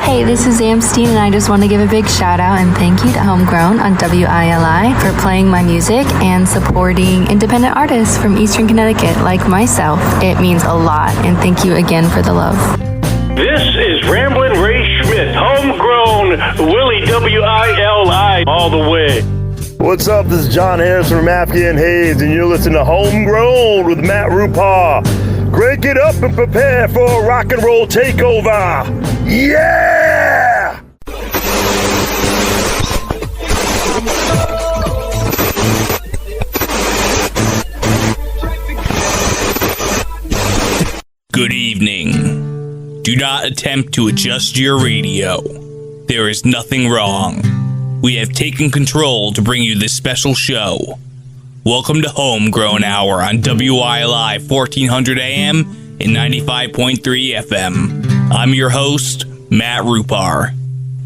Hey, this is Amstein, and I just want to give a big shout out and thank you to Homegrown on WILI for playing my music and supporting independent artists from Eastern Connecticut like myself. It means a lot, and thank you again for the love. This is Ramblin' Ray Schmidt, Homegrown, Willie WILI, all the way. What's up? This is John Harris from Afghan Hayes, and you're listening to Homegrown with Matt Rupar. Crank it up and prepare for a rock and roll takeover. Yeah! Good evening. Do not attempt to adjust your radio. There is nothing wrong. We have taken control to bring you this special show. Welcome to Homegrown Hour on WILI 1400 AM and 95.3 FM. I'm your host, Matt Rupar.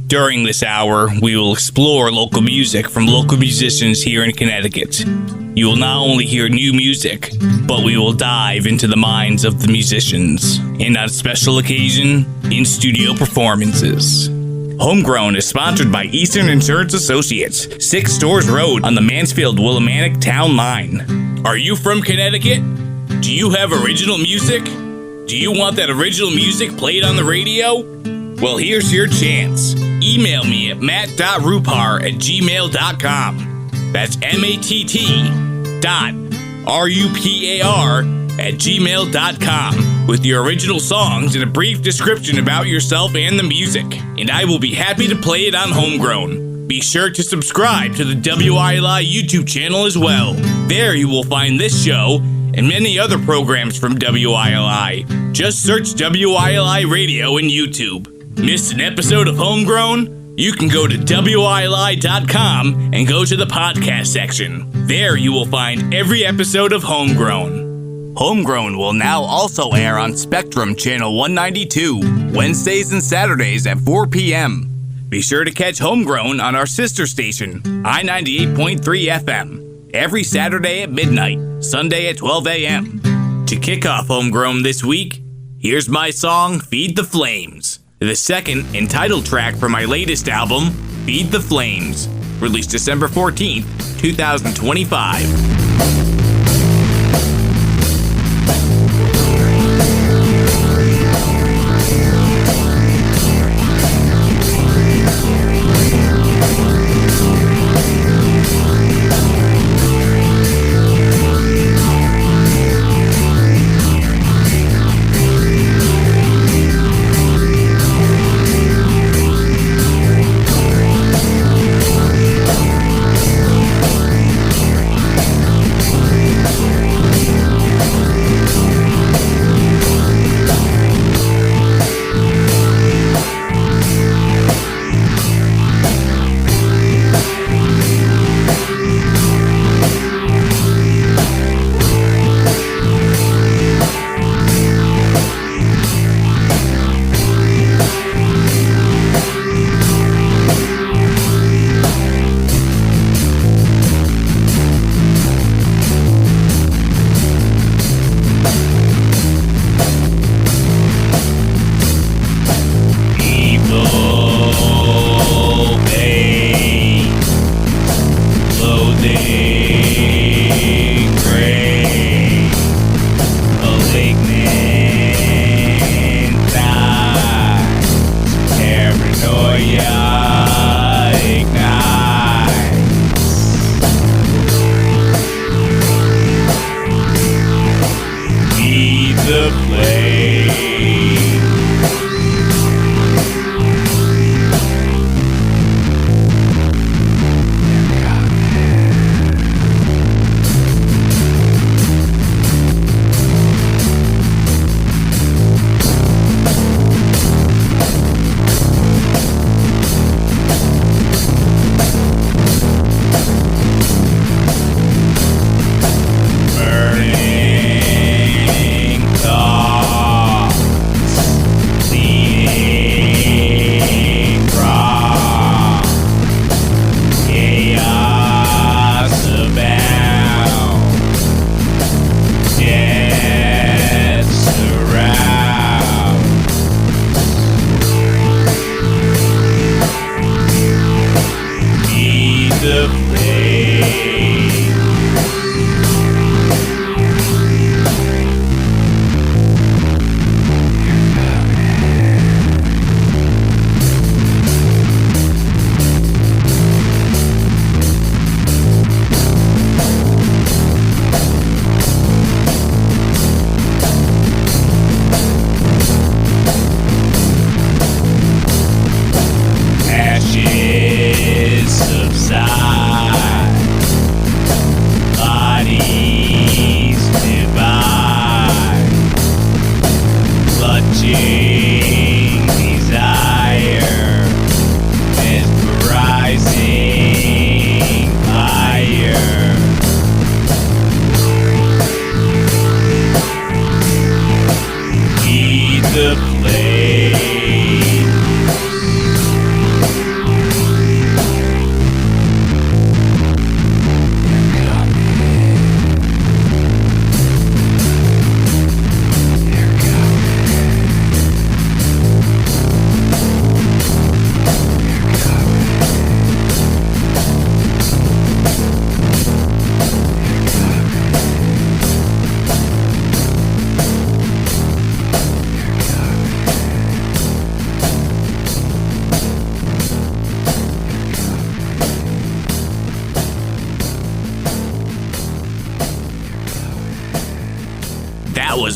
During this hour, we will explore local music from local musicians here in Connecticut. You will not only hear new music, but we will dive into the minds of the musicians, and on special occasion, in-studio performances. Homegrown is sponsored by Eastern Insurance Associates, 6 Stores Road on the Mansfield-Willimantic Town Line. Are you from Connecticut? Do you have original music? Do you want that original music played on the radio? Well, here's your chance. Email me at matt.rupar@gmail.com. That's matt.rupar@gmail.com with your original songs and a brief description about yourself and the music, and I will be happy to play it on Homegrown. Be sure to subscribe to the WILI YouTube channel as well. There you will find this show and many other programs from WILI. Just search WILI Radio in YouTube. Missed an episode of Homegrown? You can go to WILI.com and go to the podcast section. There you will find every episode of Homegrown. Homegrown will now also air on Spectrum Channel 192, Wednesdays and Saturdays at 4 p.m. Be sure to catch Homegrown on our sister station, I-98.3 FM, every Saturday at midnight, Sunday at 12 a.m. To kick off Homegrown this week, here's my song, Feed the Flames, the second and title track from my latest album, Feed the Flames, released December 14th, 2025.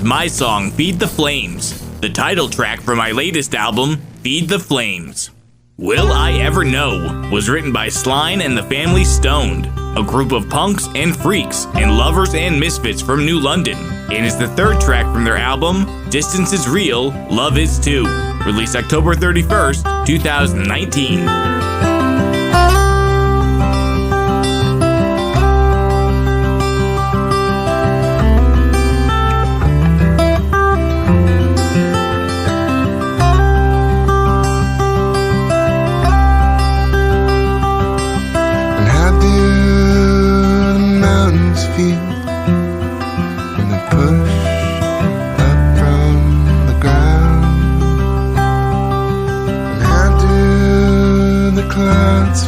my song Feed the Flames, the title track from my latest album, Feed the Flames. Will I Ever Know was written by Slyne and the Family Stoned, a group of punks and freaks and lovers and misfits from New London, and is the third track from their album, Distance is Real, Love is Too, released October 31st, 2019.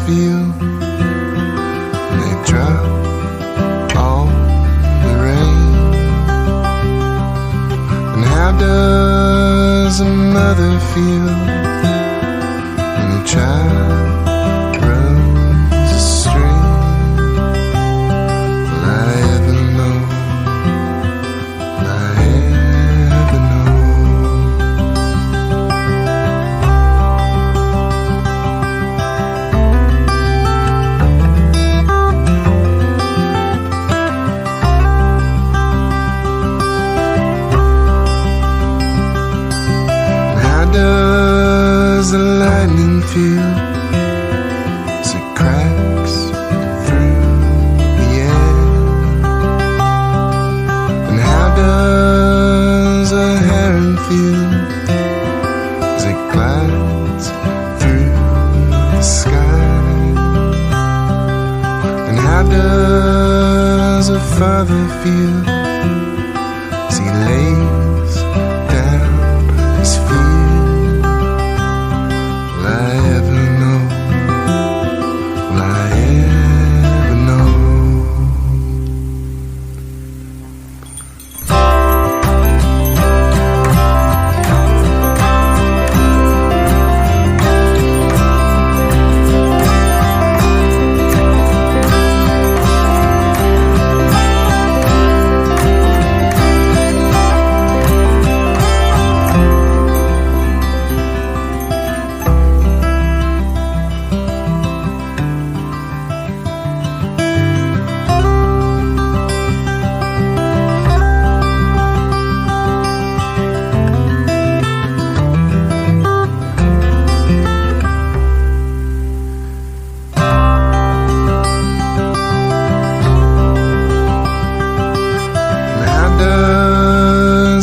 Feel they drop all the rain. And how does a mother feel when a child runs astray? Will I ever know? Will I ever know? Does the lightning feel as it cracks through the air? And how does a heron feel as it glides through the sky? And how does a father feel as he lays down his feet?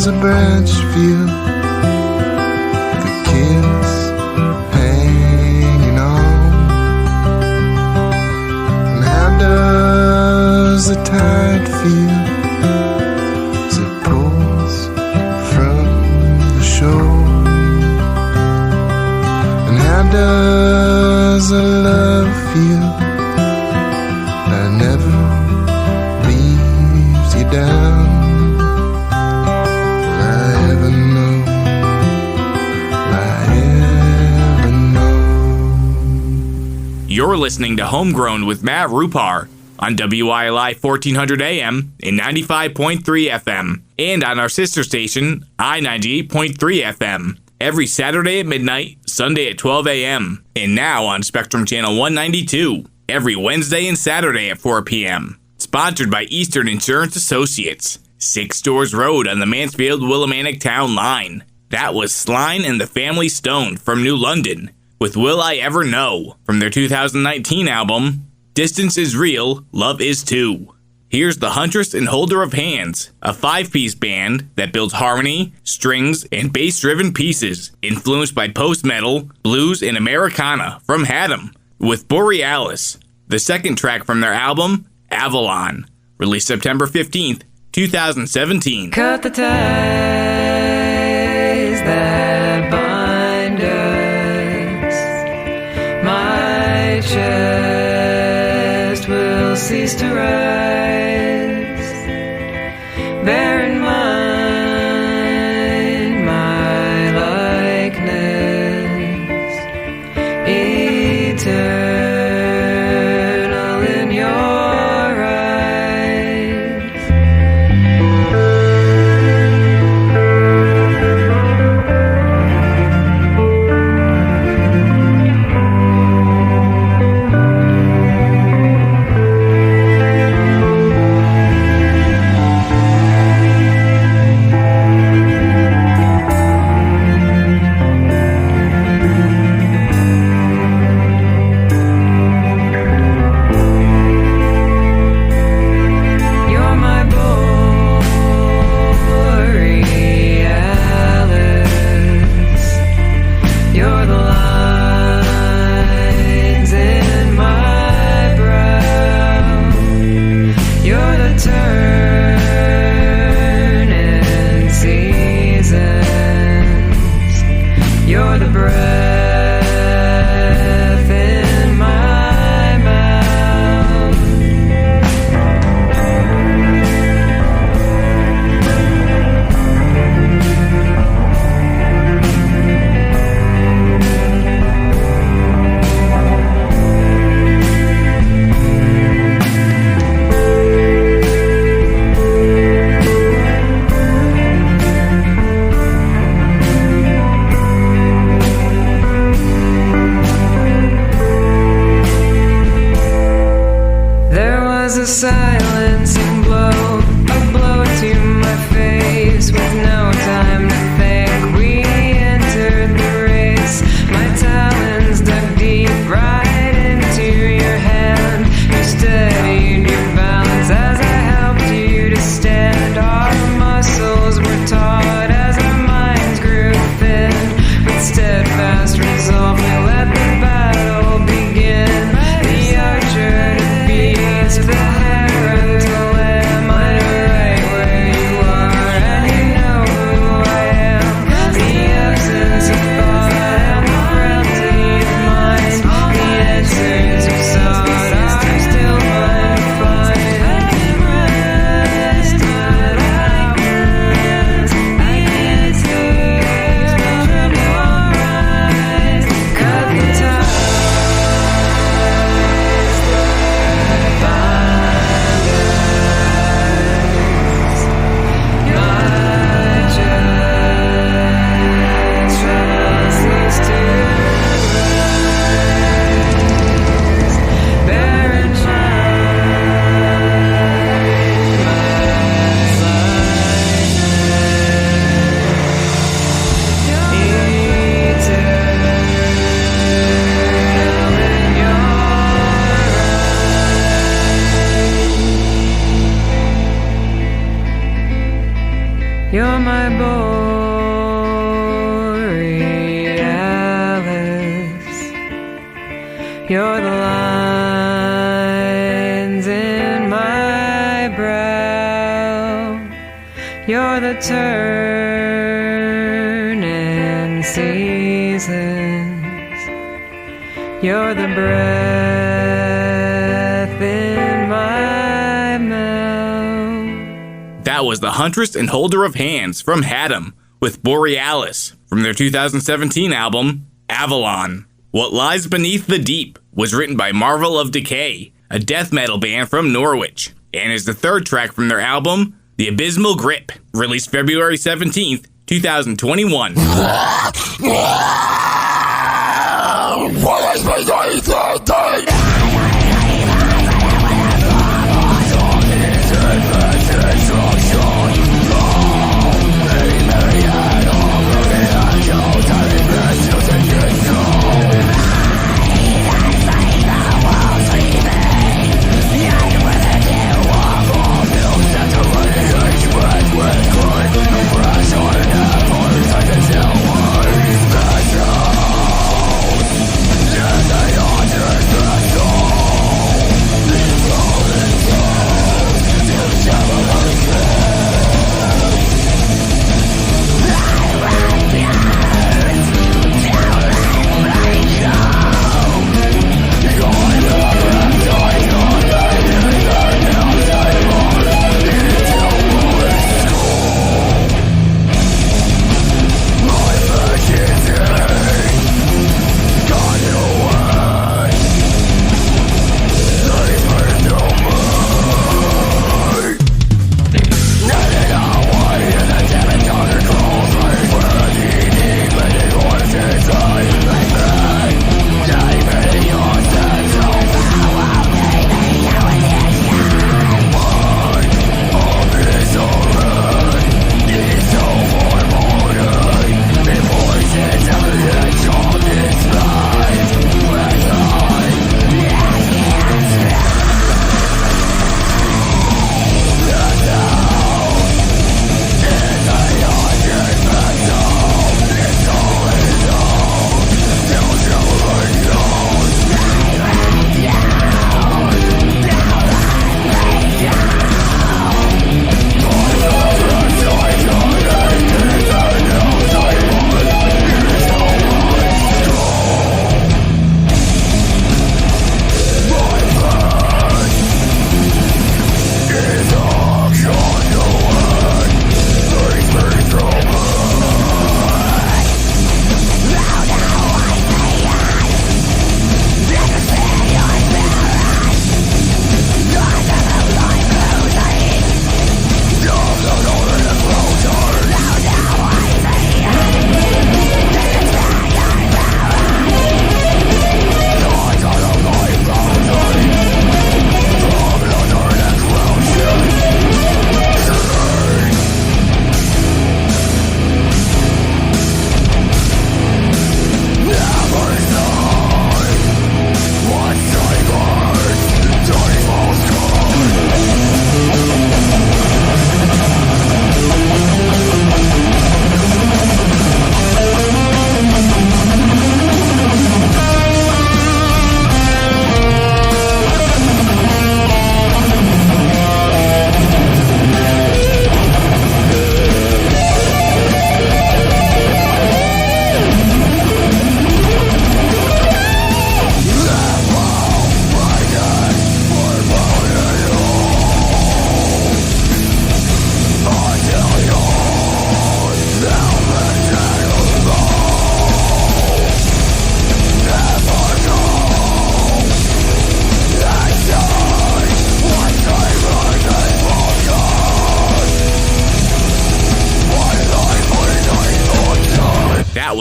A branch feel the kids hanging on? And how does the tide feel as it pulls from the shore? And how does a love feel that never leaves you down? You're listening to Homegrown with Matt Rupar on WILI 1400 AM and 95.3 FM, and on our sister station, I-98.3 FM, every Saturday at midnight, Sunday at 12 a.m., and now on Spectrum Channel 192, every Wednesday and Saturday at 4 p.m. Sponsored by Eastern Insurance Associates, 6 Stores Road on the Mansfield-Willimantic Town Line. That was Slyne and the Family Stoned from New London, with Will I Ever Know from their 2019 album, Distance is Real, Love is Too. Here's the Huntress and Holder of Hands, a 5-piece band that builds harmony, strings, and bass-driven pieces, influenced by post-metal, blues, and Americana from Haddam, with Borialis, the second track from their album, Avalon, released September 15th, 2017. Cut the ties that bind us. My chest will cease to rise. Bear in mind my likeness, eternal in your eyes. the lines in my brow. You're the turning seasons. You're the breath in my mouth. There was a silencing blow, a blow to my face with no time to think. We entered the race, my talons dug deep right into your hand. You steadied your balance as I helped you to stand. Our muscles were taut as our minds grew thin. With steadfast resolve, we let the battle begin. The archer defeats the heron to lamb. I know right where you are, and you know who I am. The absence of thought and the frailty of mind. The answers you sought are still mine to find. Rest at hours, the answers from your eyes. Cut the ties that bind us. Not just restless to rise. Bear in mind my You're my Borialis. You're the lines in my brow. You're the turning seasons. You're the breath in my mouth. That was the Huntress and Holder of Hands from Haddam with Borialis from their 2017 album, Avalon. What Lies Beneath the Deep was written by Marvel of Decay, a death metal band from Norwich, and is the third track from their album, The Abysmal Grip, released February 17th, 2021. Fresh on the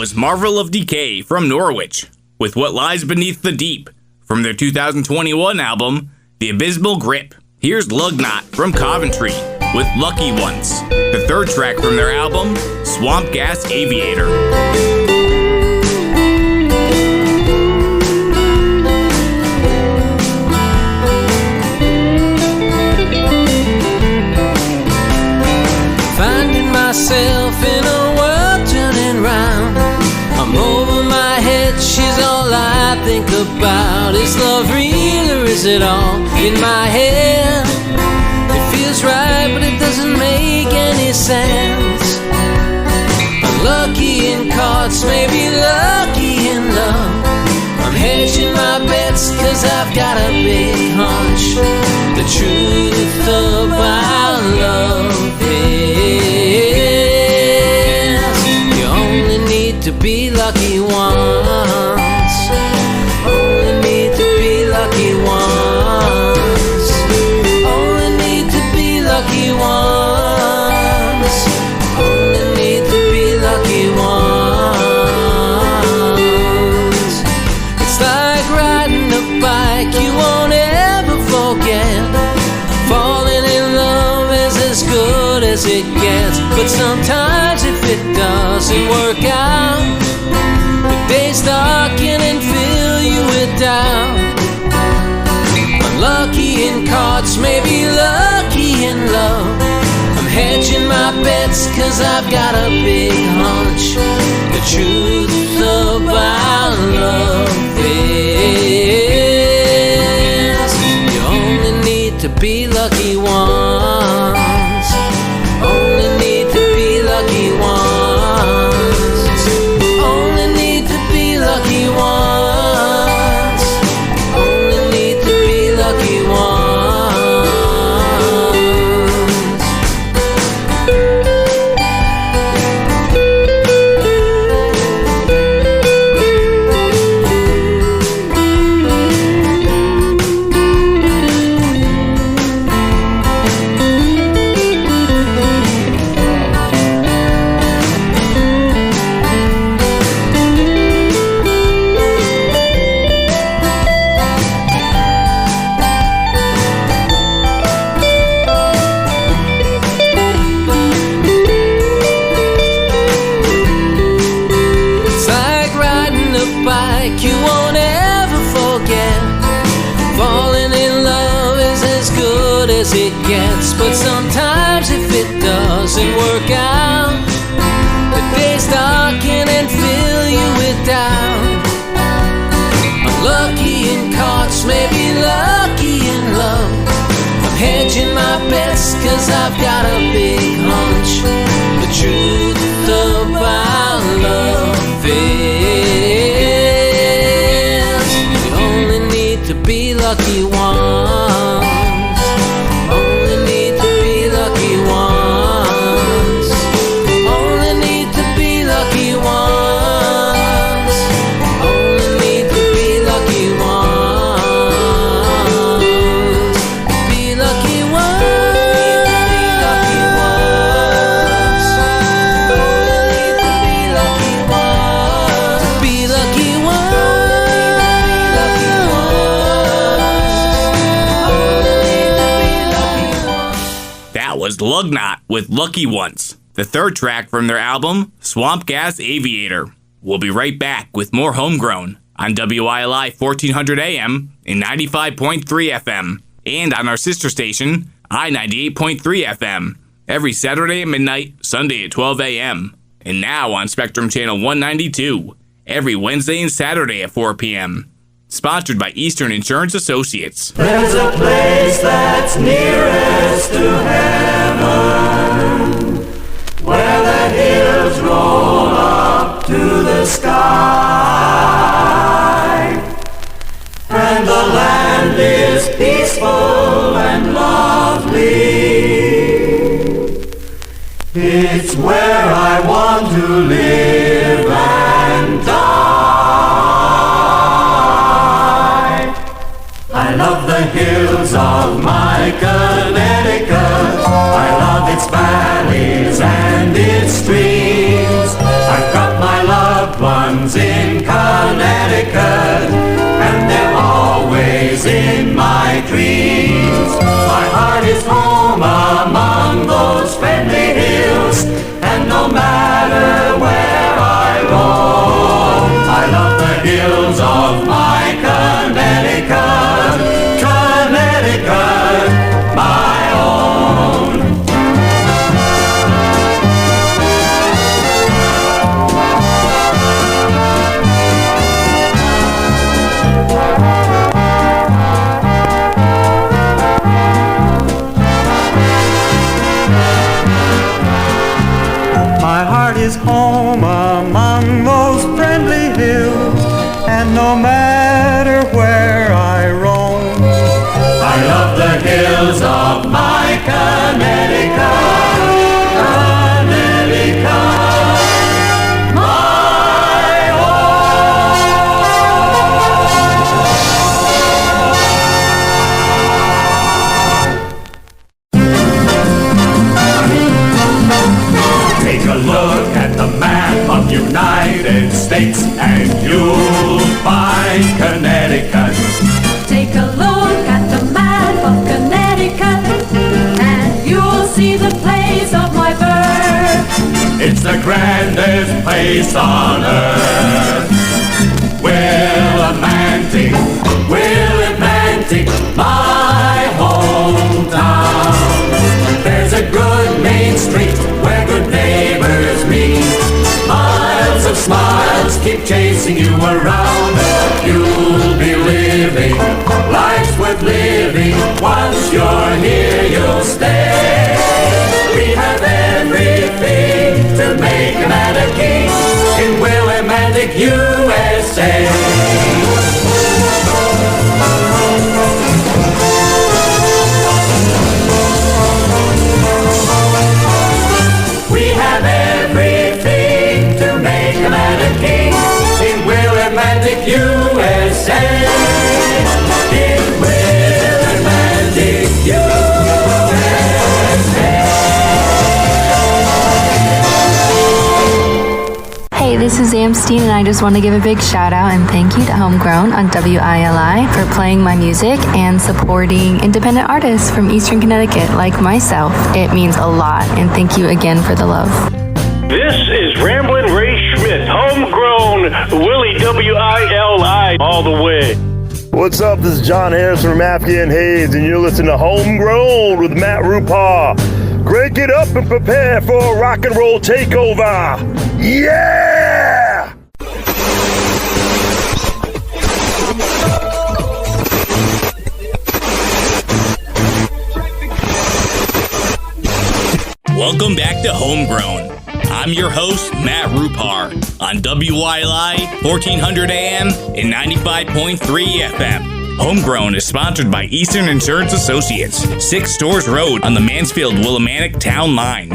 was Marvel of Decay from Norwich, with What Lies Beneath the Deep, from their 2021 album, The Abysmal Grip. Here's LugNauT from Coventry, with Lucky Ones, the third track from their album, Swamp Gas Aviator. Myself in a world turning round. I'm over my head, she's all I think about. Is love real or is it all in my head? It feels right but it doesn't make any sense. I'm lucky in cards, maybe lucky in love. I'm hedging my bets cause I've got a big hunch. The truth about love is to be lucky once. Only need to be lucky once. Only need to be lucky once. Only need to be lucky once. It's like riding a bike you won't ever forget. Falling in love is as good as it gets. But sometimes if it doesn't work out, the days darken and fill you with doubt. Unlucky in cards, maybe lucky in love. I'm hedging my bets cause I've got a big hunch. The truth about love is you only need to be lucky once. Only need to be lucky once. Only need to be lucky once. Only need to be lucky once. But sometimes if it doesn't work out, the days darken and fill you with doubt. Unlucky in cards, maybe lucky in love. I'm hedging my bets cause I've got a big hunch. The truth about love is you only need to be lucky once. Was LugNauT with Lucky Ones, the third track from their album, Swamp Gas Aviator. We'll be right back with more Homegrown on WILI 1400 AM and 95.3 FM, and on our sister station, I-98.3 FM, every Saturday at midnight, Sunday at 12 a.m., and now on Spectrum Channel 192, every Wednesday and Saturday at 4 p.m. Sponsored by Eastern Insurance Associates. There's a place that's nearest to heaven, where the hills roll up to the sky, and the land is peaceful and lovely. It's where I want to live and die. I love the hills of my Connecticut. I love its valleys and its streams. I've got my loved of my Connecticut, Connecticut, my own. My heart is home among those friendly hills, and no matter where I roam, I love the hills of my Connecticut, Connecticut, my Take a look at the map of United States and you'll find Connecticut. Take a look at the map of Connecticut and you'll see the place of my birth. It's the grandest place on earth. Willimantic, Willimantic, my hometown. There's a good main street where good neighbors meet. Miles of smiles keep chasing you around. You'll be living, life's worth living. Once you're here, you'll stay. We have everything to make a man a king in Willimantic, USA. We have everything to make a man a king in Willimantic, USA. In Willimantic, Hey, this is Amstein, and I just want to give a big shout out and thank you to Homegrown on WILI for playing my music and supporting independent artists from Eastern Connecticut like myself. It means a lot, and thank you again for the love. This is Ramblin' Ray Schmidt, homegrown Willie WILI all the way. What's up? This is John Harrison from Afghan Hayes, and you're listening to Homegrown with Matt Rupar. Crank it up and prepare for a rock and roll takeover. Yeah! Welcome back to Homegrown. I'm your host, Matt Rupar, on WILI, 1400 AM and 95.3 FM. Homegrown is sponsored by Eastern Insurance Associates, 6 Stores Road on the Mansfield-Willimantic Town Line.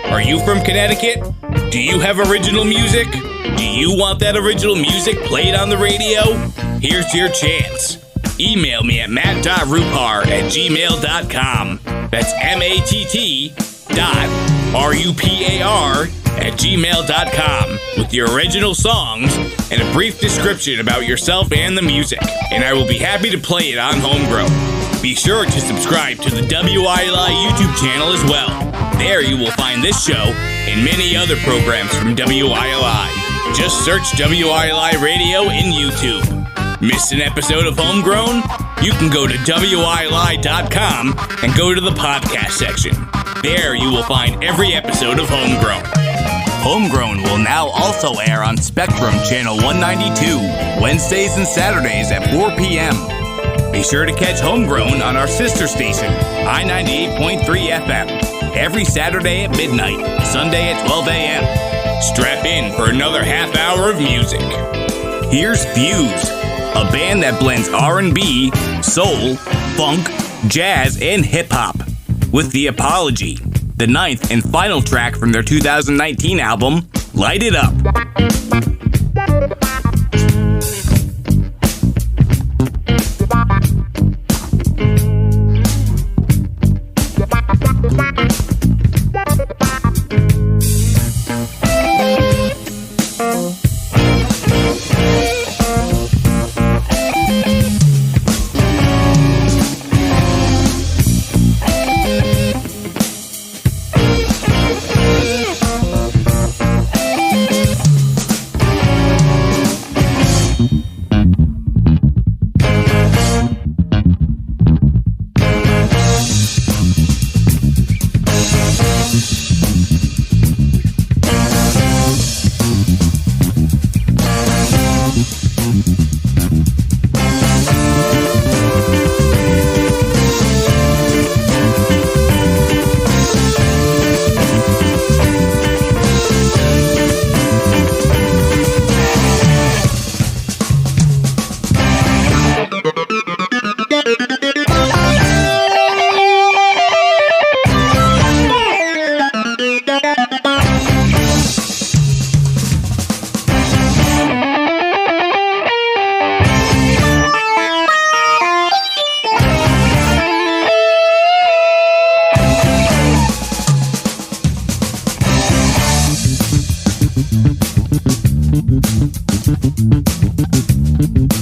Are you from Connecticut? Do you have original music? Do you want that original music played on the radio? Here's your chance. Email me at matt.rupar@gmail.com. That's matt.rupar@gmail.com with your original songs and a brief description about yourself and the music, and I will be happy to play it on Homegrown. Be sure to subscribe to the WILI YouTube channel as well. There you will find this show and many other programs from WILI. Just search WILI Radio in YouTube. Missed an episode of Homegrown? You can go to WILI.com and go to the podcast section. There you will find every episode of Homegrown. Homegrown will now also air on Spectrum Channel 192, Wednesdays and Saturdays at 4 p.m. Be sure to catch Homegrown on our sister station, I-98.3 FM, every Saturday at midnight, Sunday at 12 a.m. Strap in for another half hour of music. Here's Fuse, a band that blends R&B, soul, funk, jazz, and hip-hop, with The Apology, the 9th and final track from their 2019 album, Light It Up.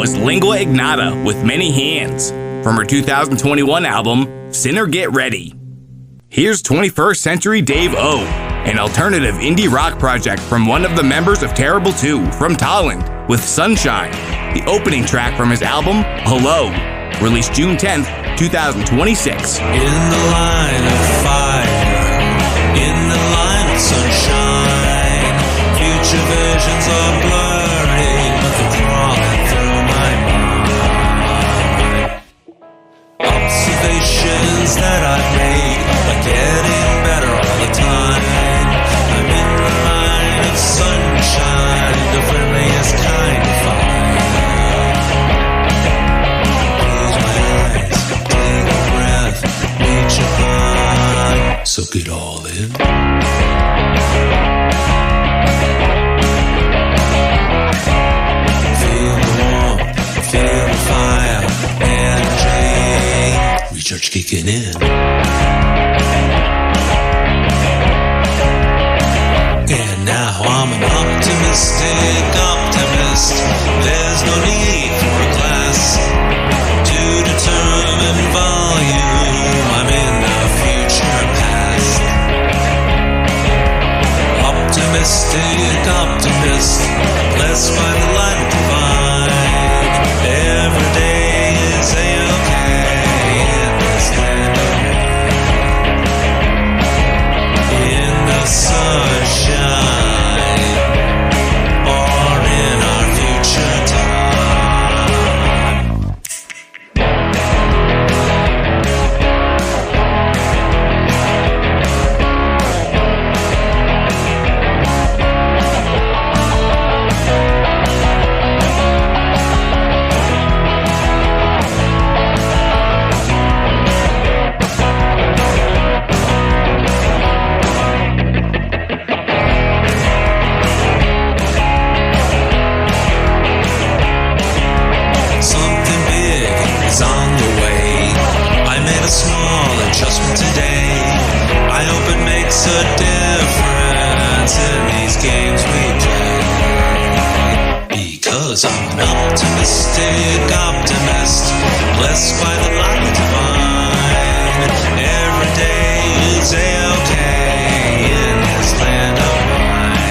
was Lingua Ignota with Many Hands from her 2021 album, Sinner Get Ready. Here's 21st Century Dave O, an alternative indie rock project from one of the members of Terrible 2 from Tolland with Sunshine, the opening track from his album, Hello, released June 10th, 2026. In the line of fire, in the line of sunshine, future visions are blurry, nothing crawling through my mind. Observations that I've made are getting better all the time. I'm in the line of sunshine, the friendliest kind of fire. Close my eyes, take a breath, reach a high, soak it all in. Feel the warmth, feel the fire, energy, recharge kicking in. And now I'm an optimistic optimist. There's no need for a class to determine volume. I'm in the future past. Optimistic optimist, blessed by the light divine. Every day is A-okay in this land of in the sunshine, or in our future time. Something big is on the way. I made a small adjustment today. I hope it makes a difference in these games we play. Because I'm an optimistic optimist, blessed by the light divine. Every day is A-okay in this land of mine.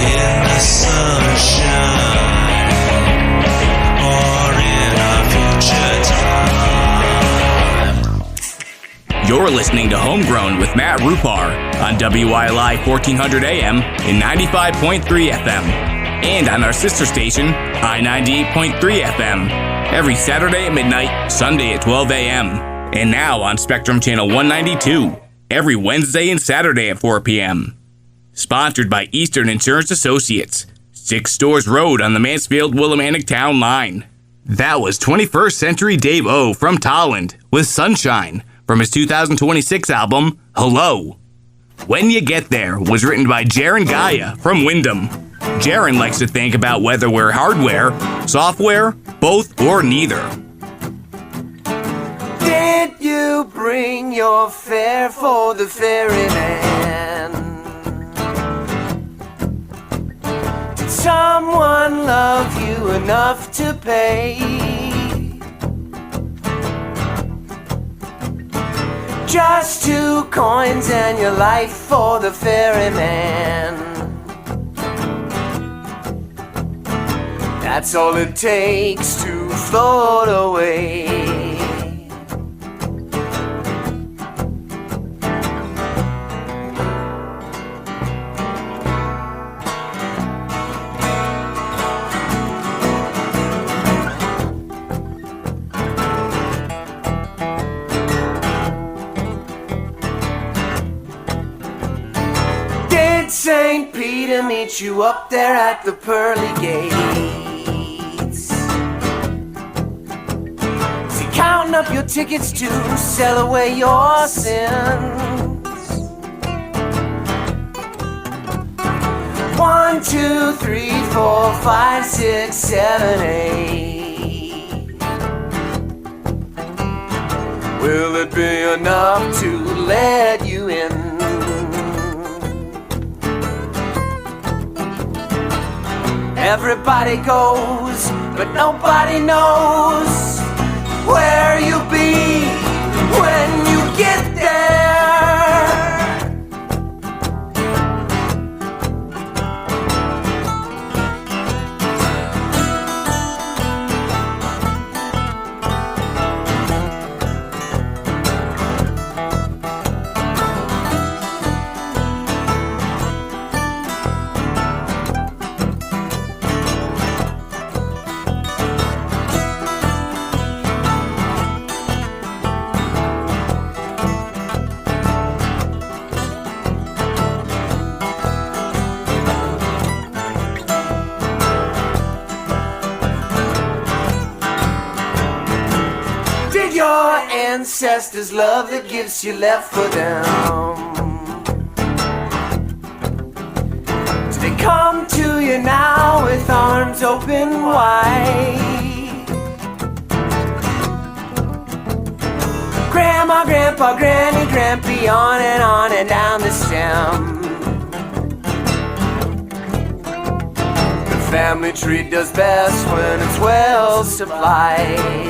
In the sunshine, or in our future time. You're listening to Homegrown with Matt Rupar on WILI 1400 AM and 95.3 FM, and on our sister station, I-98.3 FM, every Saturday at midnight, Sunday at 12 a.m., and now on Spectrum Channel 192, every Wednesday and Saturday at 4 p.m. Sponsored by Eastern Insurance Associates, 6 Stores Road on the Mansfield-Willimantic Town Line. That was 21st Century Dave O from Tolland with Sunshine from his 2026 album, Hello. When You Get There was written by Jaron Gaia from Wyndham. Jaron likes to think about whether we're hardware, software, both, or neither. Did you bring your fare for the ferryman? Did someone love you enough to pay? Just 2 coins and your life for the ferryman. That's all it takes to float away. Did St. Peter meet you up there at the pearly gates? Is he counting up your tickets to sell away your sins? 1, 2, 3, 4, 5, 6, 7, 8. Will it be enough to let you in? Everybody goes, but nobody knows where you'll be when you get there. Your ancestors' love the gifts you left for them. Do they come to you now with arms open wide? Grandma, grandpa, granny, grampy, on and down the stem. The family tree does best when it's well supplied.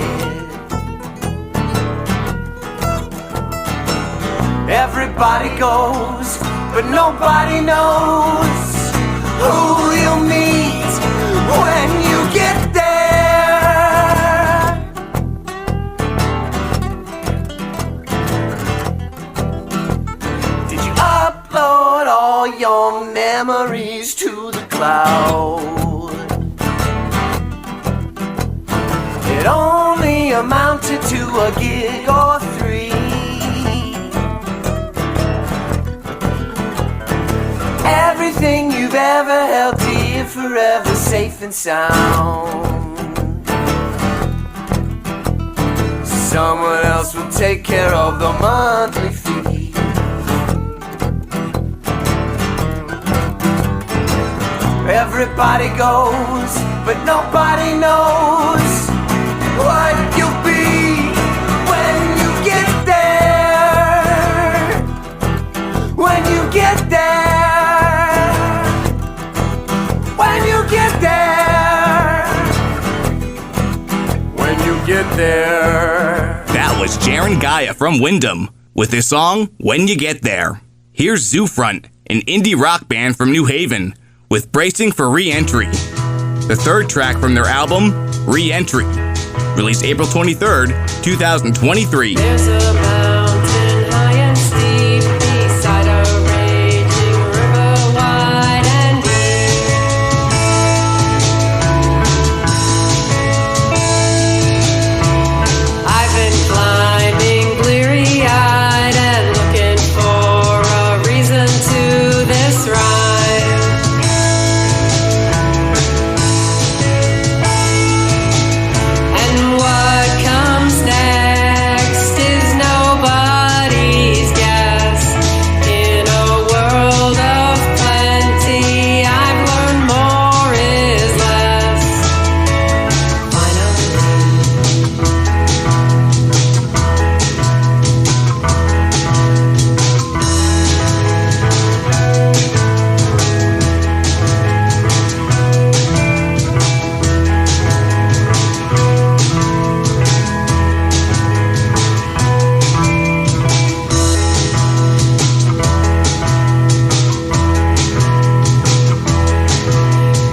Everybody goes, but nobody knows who you'll meet when you get there. Did you upload all your memories to the cloud? It only amounted to a gig or 3. Everything you've ever held dear, forever safe and sound. Someone else will take care of the monthly fee. Everybody goes, but nobody knows what you'll be when you get there. When you get there. Get there. That was Jaron Gaia from Wyndham with his song When You Get There. Here's Zoofront, an indie rock band from New Haven, with Bracing for Re-Entry, the third track from their album Re-Entry, released April 23rd, 2023. There's a mountain high and steep beside a raging river wide and deep. I've been climbing bleary-eyed and looking for a reason to this rhyme. And what comes next is nobody's guess. In a world of plenty, I've learned more is less. Finally,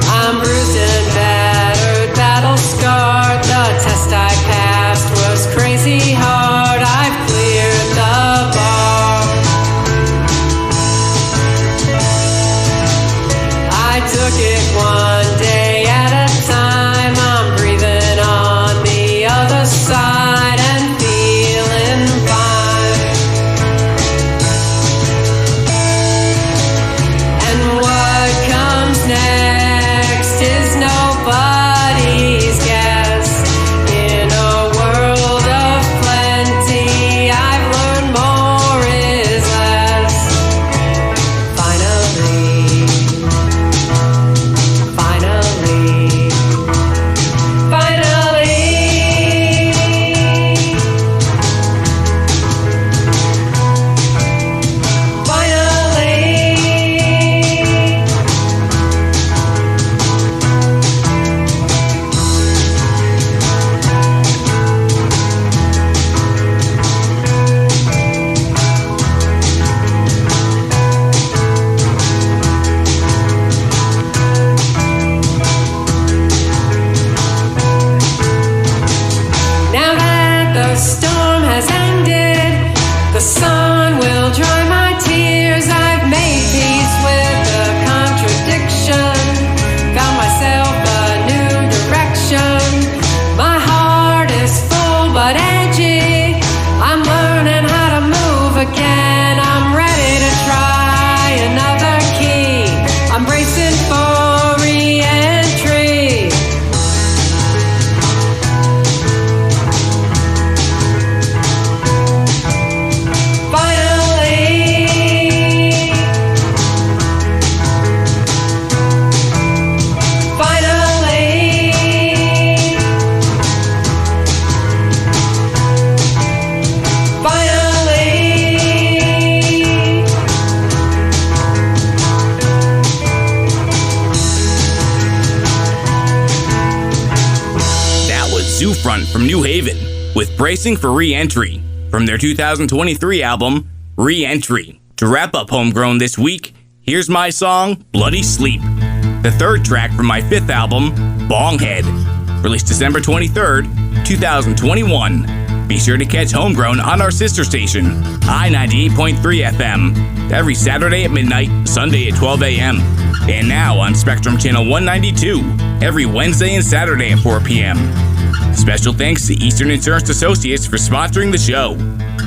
I'm bruised and battered, battle scarred. The test I passed was crazy hard. I've cleared the bar. I took it one day at a time. I'm breathing on the other side and feeling fine. And what comes next is nobody's guess. In a world of plenty, from New Haven with Bracing for Re-Entry from their 2023 album, Re-Entry. To wrap up Homegrown this week, here's my song, Bloody Sleep, the third track from my fifth album, Bonghead, released December 23rd, 2021. Be sure to catch Homegrown on our sister station, I-98.3 FM, every Saturday at midnight, Sunday at 12 a.m., and now on Spectrum Channel 192, every Wednesday and Saturday at 4 p.m. Special thanks to Eastern Insurance Associates for sponsoring the show.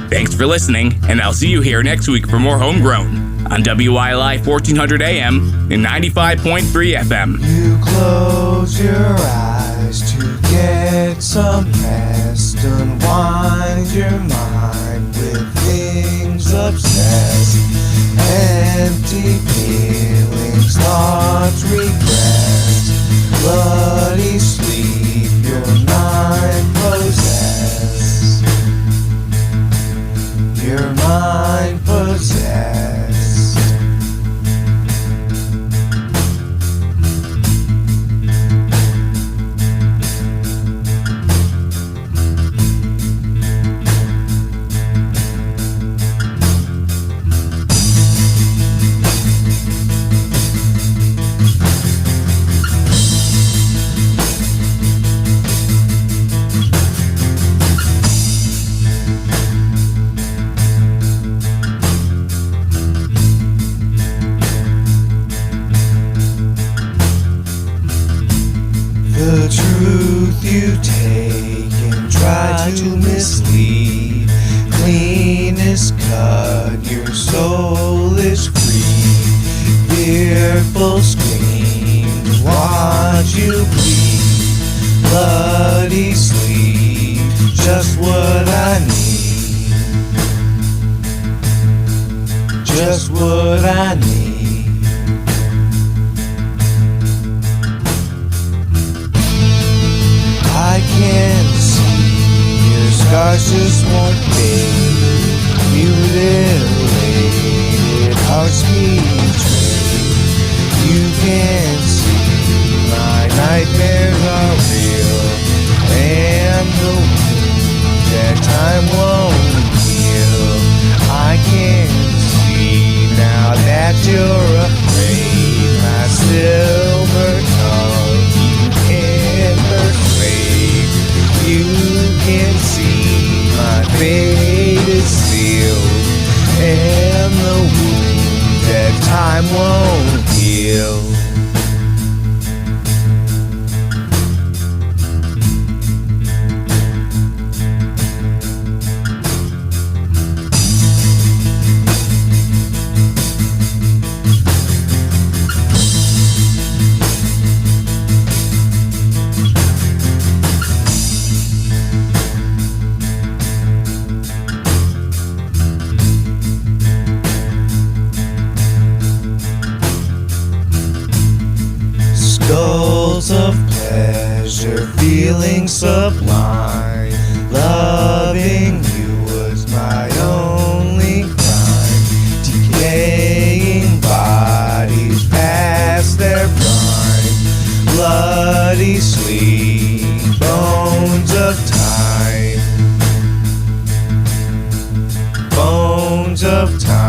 Thanks for listening, and I'll see you here next week for more Homegrown on WILI 1400 AM and 95.3 FM. You close your eyes to get some rest, unwind your mind with things obsessed. Empty feelings, thoughts regress, bloody sleep, your mind possessed. Your mind possessed. The truth you take and try to mislead. Clean is cut, your soul is free. Fearful screams, watch you bleed. Bloody sleep, just what I need. Just what I need. I can see your scars just won't fade. Mutilated hearts betrayed. You can see my nightmares are real, and the wounds that time won't heal. I can see now that you're afraid. My silver tongue you can persuade. You can see my fate is sealed, and the wound that time won't heal. Skulls of pleasure, feeling sublime. Loving you was my only crime. Decaying bodies past their prime. Bloody sleep, bones of time. Bones of time.